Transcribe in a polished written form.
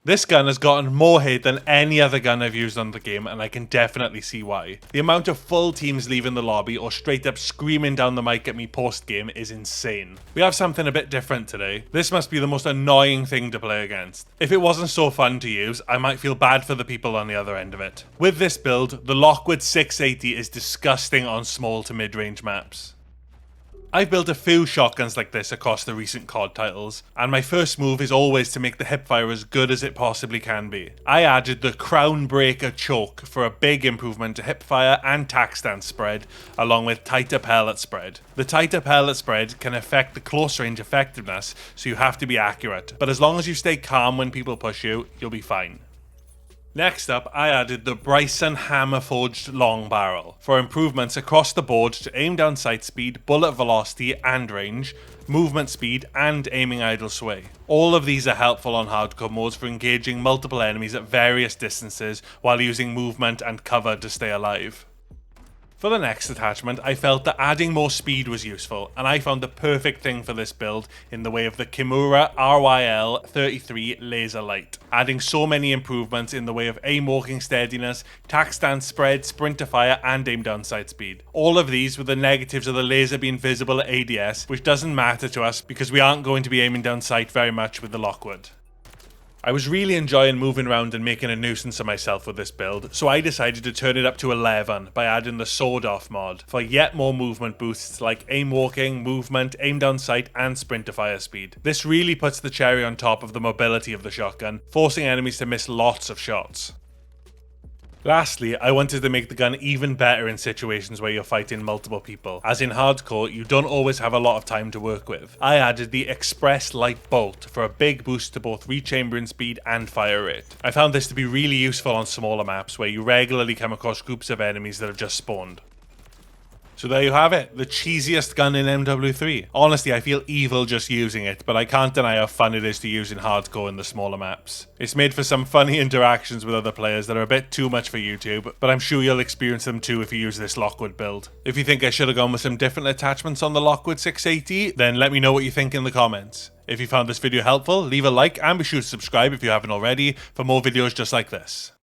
This gun has gotten more hate than any other gun I've used on the game, and I can definitely see why. The amount of full teams leaving the lobby or straight up screaming down the mic at me post-game is insane. We have something a bit different today. This must be the most annoying thing to play against. If it wasn't so fun to use, I might feel bad for the people on the other end of it. With this build, the LOCKWOOD 680 is disgusting on small to mid-range maps. I've built a few shotguns like this across the recent COD titles, and my first move is always to make the hipfire as good as it possibly can be. I added the Crown Breaker choke for a big improvement to hipfire and tac stance spread, along with tighter pellet spread. The tighter pellet spread can affect the close range effectiveness, so you have to be accurate, but as long as you stay calm when people push you, you'll be fine. Next up, I added the BRYSON hammer forged long barrel for improvements across the board to aim down sight speed, bullet velocity and range, movement speed and aiming idle sway. All of these are helpful on hardcore modes for engaging multiple enemies at various distances while using movement and cover to stay alive. For the next attachment, I felt that adding more speed was useful, and I found the perfect thing for this build in the way of the Kimura RYL33 Laser Light, adding so many improvements in the way of aim walking steadiness, tac stance spread, sprinter fire and aim down sight speed. All of these with the negatives of the laser being visible at ADS, which doesn't matter to us because we aren't going to be aiming down sight very much with the LOCKWOOD. I was really enjoying moving around and making a nuisance of myself with this build, so I decided to turn it up to 11 by adding the Sword Off mod for yet more movement boosts like aim walking, movement, aim down sight and sprinter fire speed. This really puts the cherry on top of the mobility of the shotgun, forcing enemies to miss lots of shots. Lastly, I wanted to make the gun even better in situations where you're fighting multiple people, as in hardcore you don't always have a lot of time to work with. I added the Express Light Bolt for a big boost to both rechambering speed and fire rate. I found this to be really useful on smaller maps where you regularly come across groups of enemies that have just spawned. So there you have it, the cheesiest gun in MW3. Honestly, I feel evil just using it, but I can't deny how fun it is to use in hardcore in the smaller maps. It's made for some funny interactions with other players that are a bit too much for YouTube, but I'm sure you'll experience them too if you use this LOCKWOOD build. If you think I should have gone with some different attachments on the LOCKWOOD 680, then let me know what you think in the comments. If you found this video helpful, leave a like and be sure to subscribe if you haven't already for more videos just like this.